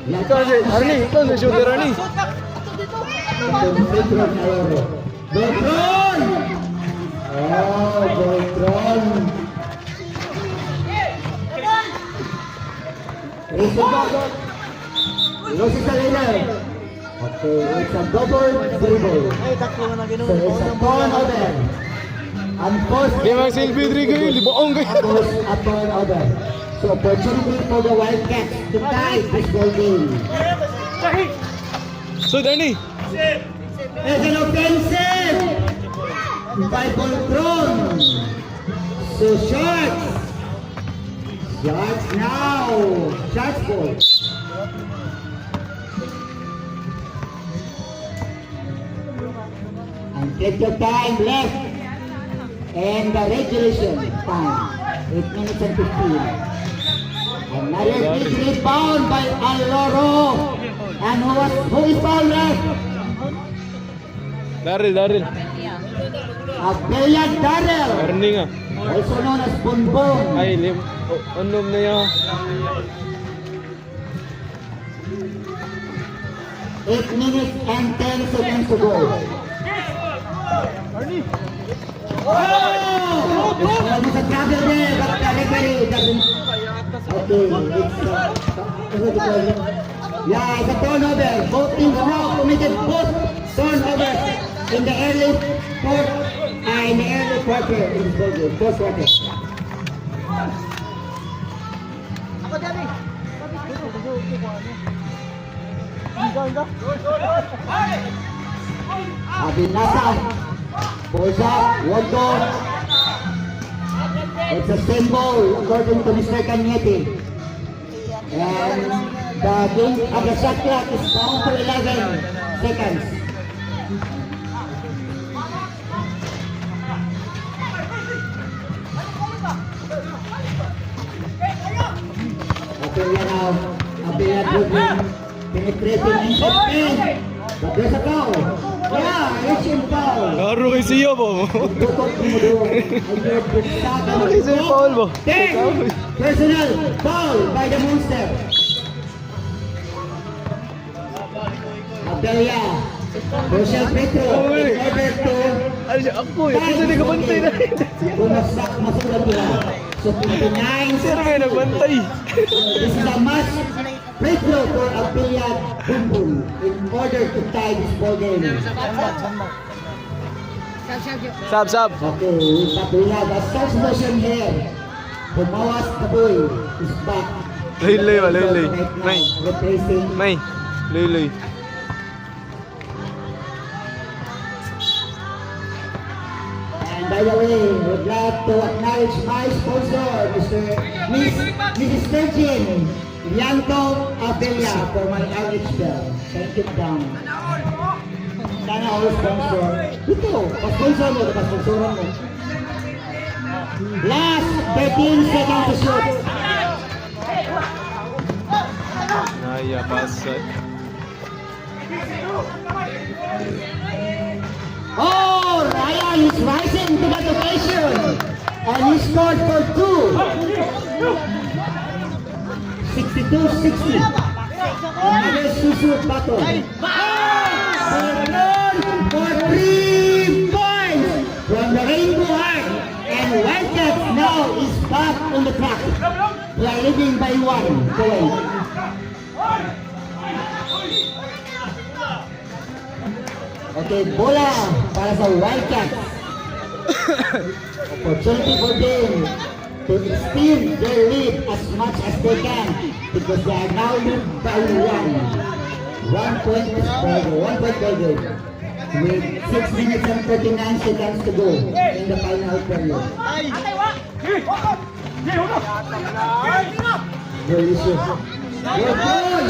Ikaw si, Arnie, ikaw si shooter, Arnie. Beltron! Oh, Beltron! Raise the ball. Loses the leader. Okay, it's a double dribble. So it's a turnover. Unforced. Di mga silbi, Drigo, yun. Di baong kayo. Unforced a turnover. So opportunity for the Wildcats to tie this ball game. So, Arnie. There's an offensive by Beltron. So shots. Shots now. Shots ball. And take your time left. And the regulation time. 8 minutes and 15. Another big rebound by Aloro. And who is foul left? Daryl. Abella Darrell. Arnie nga. Also known as Bonbon. Ay, unom na yan. 8 minutes and 10 seconds to go. Oh! There's almost a trouble there, but the referee doesn't. Okay, yeah, it's a turnover. Both teams now committed both turnovers in the early quarter in this ball game. Fourth quarter. Abinasa, Bosa, Wondo. It's a symbol according to Mr. Cañete. And the game of the shot clock is down to 11 seconds. Okay, we are now Abella dribbling, penetrating inside paint. But there's a foul. Yeah, it's in foul. Laro kay siya po. Tutok mo doon. Ay, sa'yo foul mo. Personal foul by the Monster. Abella. Rochelle Petro. In order to Ano siya? Ako eh. Kasi hindi ka bantay na. bumasak masulat nila. So 59 Sir, may nagbantay. This is a must free throw for Abella Bumbum in order to tie this ball game. Sab. Okay, but we have a first motion here. Bumawas Kaboy is back. Loy. Right now, replacing May. Loy. And by the way, we'd like to acknowledge my sponsor, Mrs. Virgin Bianco Abella for my outreach bell. Thank you, Dam. Sana all sponsor. Ito, pa-sponsor mo, pa-sponsoran mo. Last 13 seconds to shoot. Naya, pasa. Oh, Ryan is rising to that occasion. And he scored for 2. 62-60. Another susut battle. For 3 points from the Rainbow Heart. And Wildcats now is back on the track. They are leading by 1 point. Okay, bola para sa Wildcats. Opportunity for them to extend their lead as much as they can because they are now lead by 1 point per game. With 6 minutes and 39 seconds to go in the final period. Delicious. Good goal!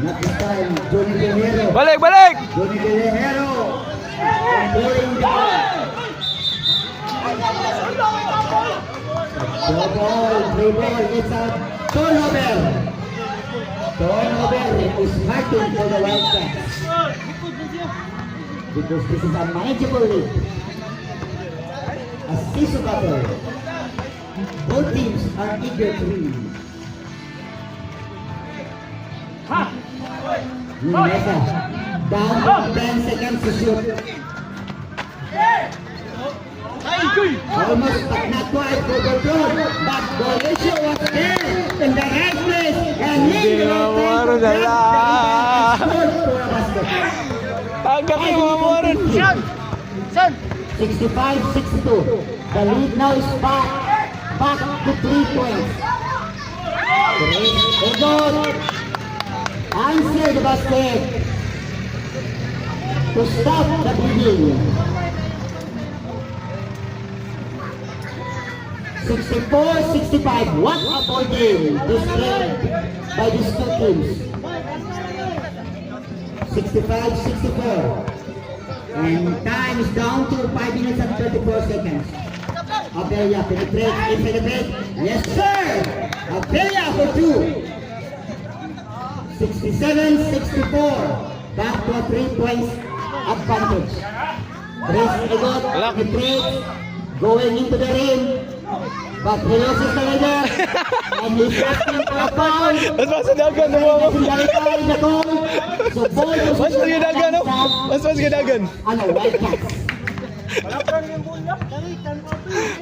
Not this time, Johnny Guerrero. Balik, balik! Johnny Guerrero. Controlling the ball. The ball, play ball, it's a turnover. Turnover is marking for the Wildcats. Because this is a manageable lead. A season battle. Both teams are eager to win. Nunesa, down to 10 seconds to shoot. Almost but not quite for the throw, but Golisho was there in the right place and in Hindi the right mawaro time to na grab the rebound and score for a basket. Tagak kayo mga moron! 65-62. The lead now is back to 3 points. Egon answer the basket to stop the bleeding. 64-65. What a ball game displayed by these two teams. 65-64. And time is down to 5 minutes and 34 seconds. Abelia penetrates into the break. Yes, sir! Abelia for 2. 67-64. Back to a 3 points advantage. Chris Egot penetrates, going into the rim. But he loses the leader. And he's asking for a foul. Mas masadagan na mga So ball Mas masadagan no? Mas masadagan. Ano, Wildcats.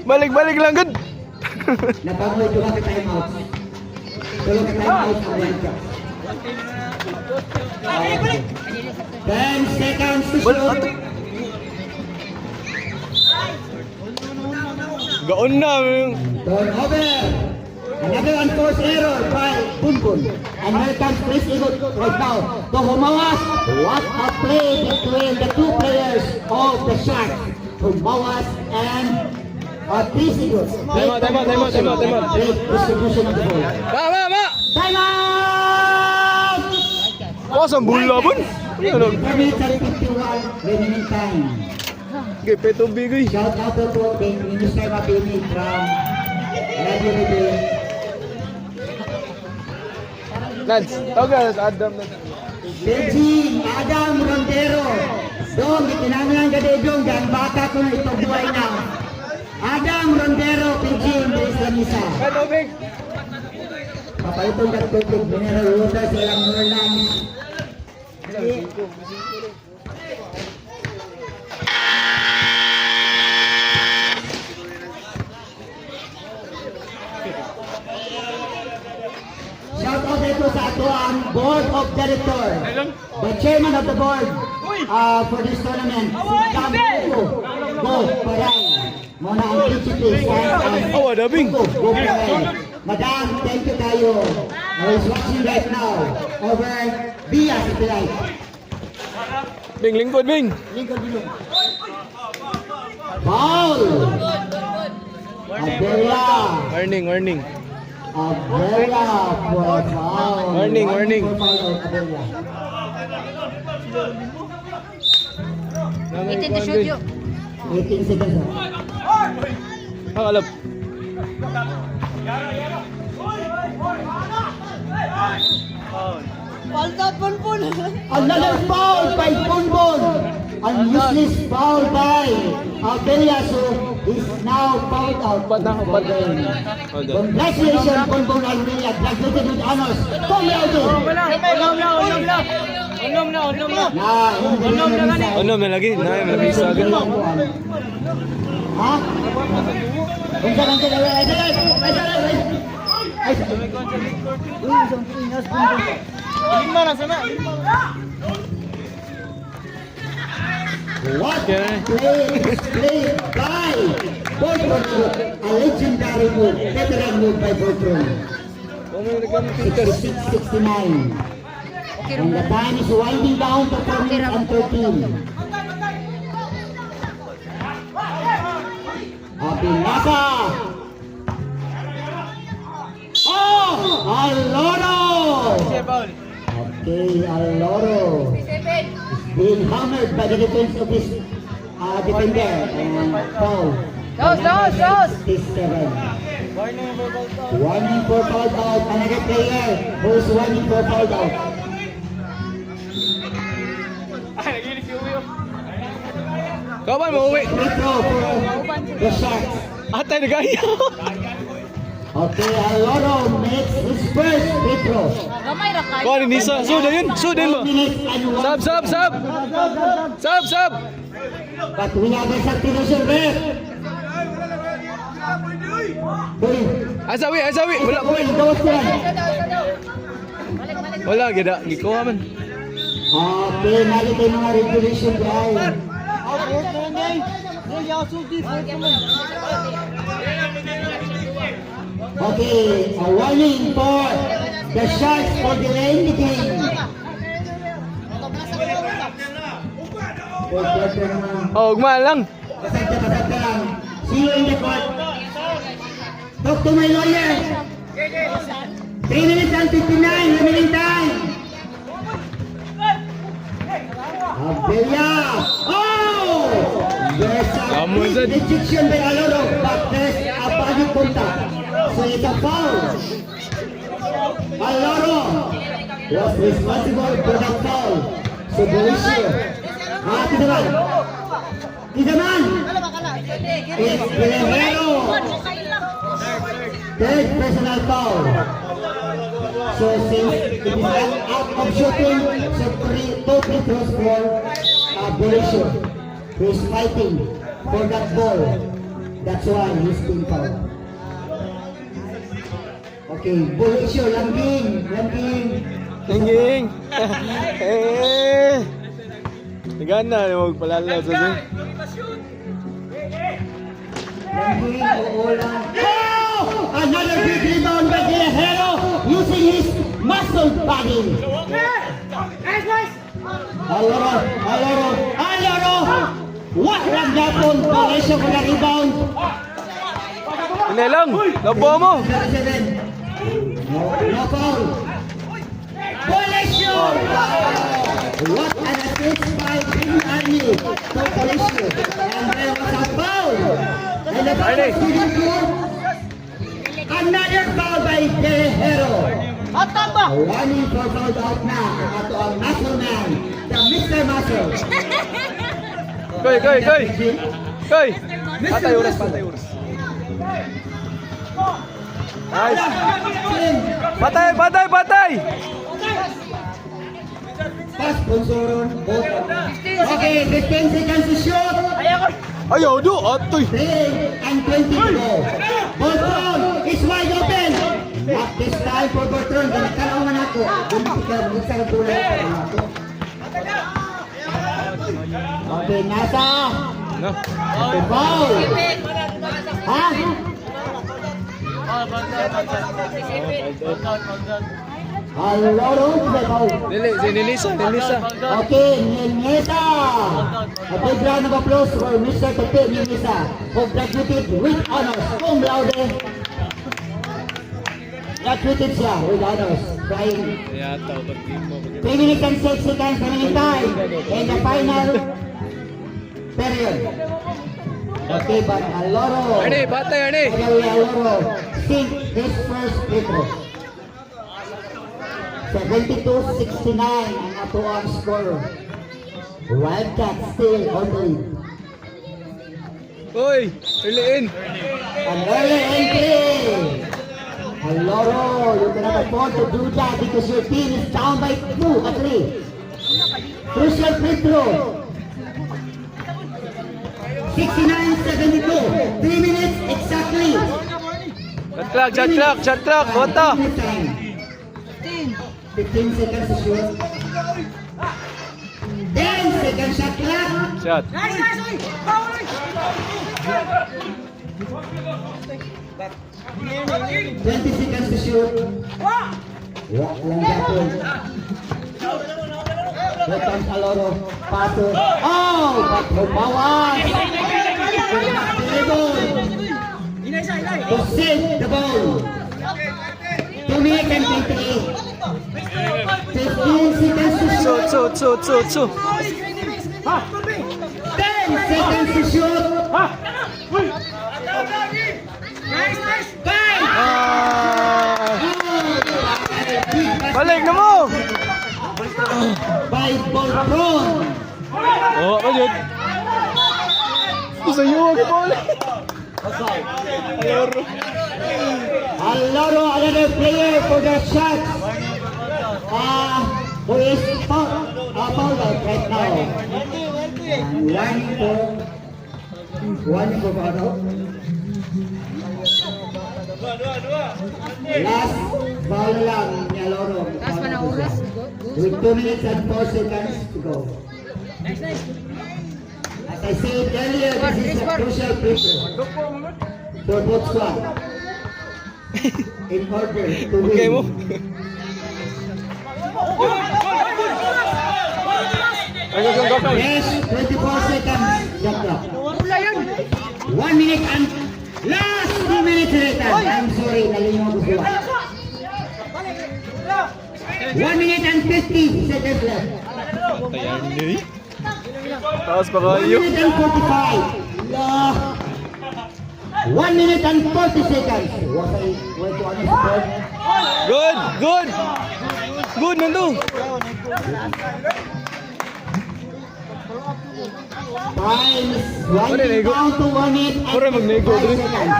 Balik-balik lang gud. Napangoy ko ka time out. Tulong ka time out ang Wildcats. 10 seconds to shoot. Gaon na. Turnover. Another unforced error by Bunbun. And here comes Chris Egot right now to Humawas. What a play between the two players of the Sharks. Humawas and Chris Egot. Time out. Great distribution of the ball. Ma! Time out! Kasang bula pun. Ano? 3 minutes and 51 remaining time. Gay peto bigay. Shout out to Minister Mabini from Radio Rebel. Lads, tawag sa Adam na. Beijing, Adam Rondero. Dong, itinangan ka din dong, dahil bata ko na ito buhay na. Adam Rondero, Beijing, Luis Lanisa. Peto big. Papaitong katutog, mineral water sa ilang Norlands. Shout out dito sa ato ang Board of Director. The Chairman of the Board for this tournament. Si Cam Go Paray. Muna ang PGP. Awa, dabing. Go Paray. Madam, thank you kayo. I was watching right now. Over via satellite. Bing, lingkod, Bing. Lingkod Bilong. Foul! Abelia. Warning. Abelia for a foul. Warning. For foul of Abelia. 18 to shoot you. 18 seconds. Ang alap. Another foul by Bonbon. An useless foul by Abelia. So is now fouled out. Upat na, upat na. Hold on. Congratulations, Bonbon Almeida, graduated with honors. Cum laude. Ano na lagi? Na, malaki sa agad. Ha? Kung saan ang talaga? What play is played by Voltron, a legendary move, veteran move by Voltron. 66-69. And the time is winding down to 4 minutes and 13. Abinasa! Oh! Aloro! Okay, Aloro. Being hammered by the defense of this defender and foul. Dos! 67. Warning for foul out. Another player who is warning for foul out. Kapan mo uwi? Free throw for the Sharks. Atay na gaya. Okay, Aloro makes his first free throw. Gamay ra kayo. Kuha ni Nisa. Suda yun. Sudin mo. 4 minutes and 1. Sab. But we have a substitution there. Asawi. Wala po. Those yan. Wala, gida. Gikuha man. Okay, nalit yung mga regulation guys. Okay, a warning for the Sharks for delaying the game. Oh, ugma lang. Pasagta lang. See you in the court. Talk to my lawyer. 3 minutes and 59 remaining time. Abella. Oh! There's Kamu, a Zed. rejection by Aloro, but there's a body contact. So it's a foul. Aloro was responsible for that foul. So Mauricio. Tigaman. It's Guerrero. Third personal foul. So since it is out of shooting, so two free throws for Mauricio, who is fighting for that ball. That's why he's being fouled. Okay, Mauricio, lambing. Tinging. Nagana, magpalalaw sa sin. Lambing, Oola. Oh! Another big rebound by Guerrero using his muscle body. Aloro! What lang yapon? Mauricio for the rebound. Hindi lang. Labo mo. No foul. Mauricio! What an assist by Green Army to Mauricio. And there was a foul. And the foul was given to another foul by Guerrero. A warning for foul out na ato ang muscle man, the Mr. Muscle. Koy. Patay oras. Nice. Patay. Pass, Bonsoron, both. Okay, 15 seconds to shoot. Ayaw, do. Atoy. 3 and 20 to go. Boltron is wide open. Not this time for Boltron. Ganakalawan ako. Bumisa ka tulad ako. Okay, nasa. No. Okay, foul. Ha? Aloro, may foul. Nilisa. Okay, Nilisa. A big round of applause for Mr. Tete Nilisa, who graduated with honors, cum laude. Graduated siya with honors. Crying. 3 minutes and 6 seconds remaining time in the final period. Okay, but Aloro. Patay. Finally, Aloro sink his first free throw. 72-69 ang ato ang score. Wildcat still on the lead. Uy, early in. An early entry. Aloro, you cannot afford to do that because your team is down by 2 or 3. Crucial free throw. 69-72. 3 minutes exactly. Shot clock, Wata. 15 seconds to shoot. 10 seconds shot clock. Shot. 20 seconds to shoot. Wak lang gapon. Here comes Aloro. Paso. Oh! But humawas. To save the ball. 2 minutes and 28. 15 seconds to shoot. Shoot. 10 seconds to shoot. Ah! Balik na mo! By Boltron. Oo, yun. Sa'yo, ang balik. Aloro. Aloro, another player for the shot. Who is fouled out right now. And one for foul. Last foul lang ni Aloro. Taas pa na oras. With 2 minutes and 4 seconds to go. As I said earlier, this is a crucial free throw for both squad. In order to win. Okay mo? Yes, 24 seconds. Jump clock. 1 minute and last 2 minutes later. I'm sorry, nalimutan ko sila. 1 minute and 50 seconds left. Tayan niyo eh. Taas pa 1 kayo. minute and 45. Yeah. 1 minute and 40 seconds. Was I went to honest support? Good! Good nando. Time is Ano, winding nego? down to 1 minute and Pura magnego, 55 dre. seconds.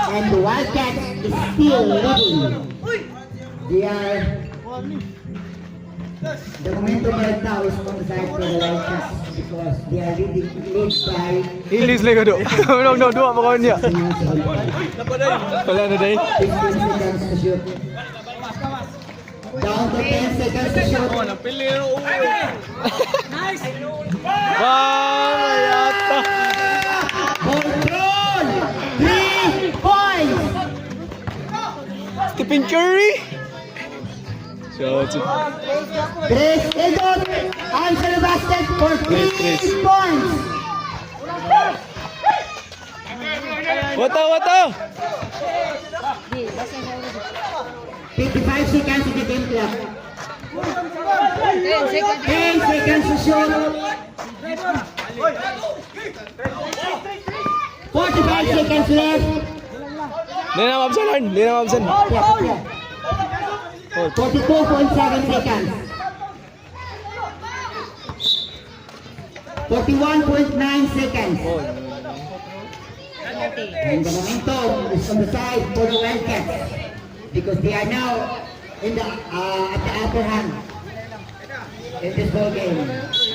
And the Wildcats is still leading. They are... The momentum right now is on the side for the Wildcats because they are leading by Ilis lang do. No, dua mo kawan niya. Wala na day. 15 seconds to shoot. Down to 10 seconds to shoot. Mayata. Control! 3 points! Stephen Curry. Shot. Chris Edot answer the basket for 3 points! Wata. 55 seconds in the game clock. 10 seconds. 10 seconds to shoot. 45 seconds left. Hindi na mabsan. 42.7 seconds. 41.9 seconds. And the momentum is on the side for the Wildcats because they are now in the at the upper hand in this ball game.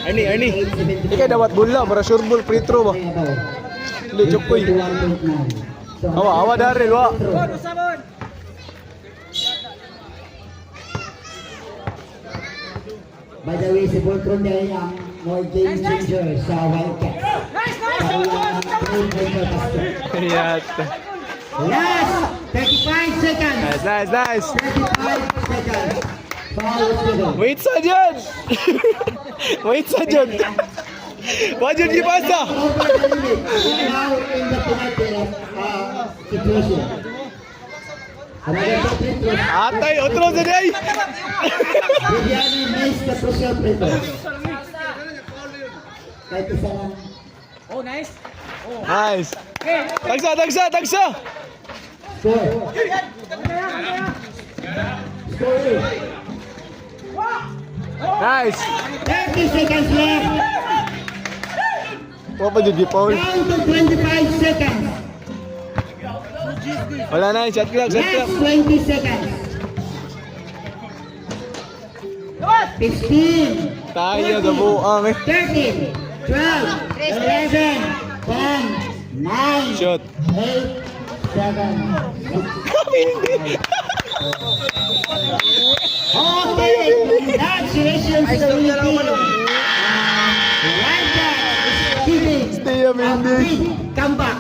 Ernie. Ikaw dapat bola para sure ball free throw ba? Hindi, Jokoy. 41.9. So, Awa Daryl, wa. by the way, si Voltron dahil ang more game changer sa Wildcats. Yata. Last 35 seconds. Nice. 35 seconds. Foul is given. Wait sa dyan. Wajud gipasa. Over the limit. Now in the penalty situation. Another free throw. Atay, otro sa day. Viviani missed the crucial free throw. Kahit isa lang. Nice. Tagsa. Score. Score. Nice. 30 seconds left. Wa pa jud gipaul. Down to 25 seconds. Wala na, shot clock, shot clock. Next 20 seconds. 15. Tayo sa buang eh. 13, 12, 11, 10, 9, Shot. 8, 7, 6. Okay, congratulations to the team. Wildcat is giving Stay up, a Mindy. big comeback.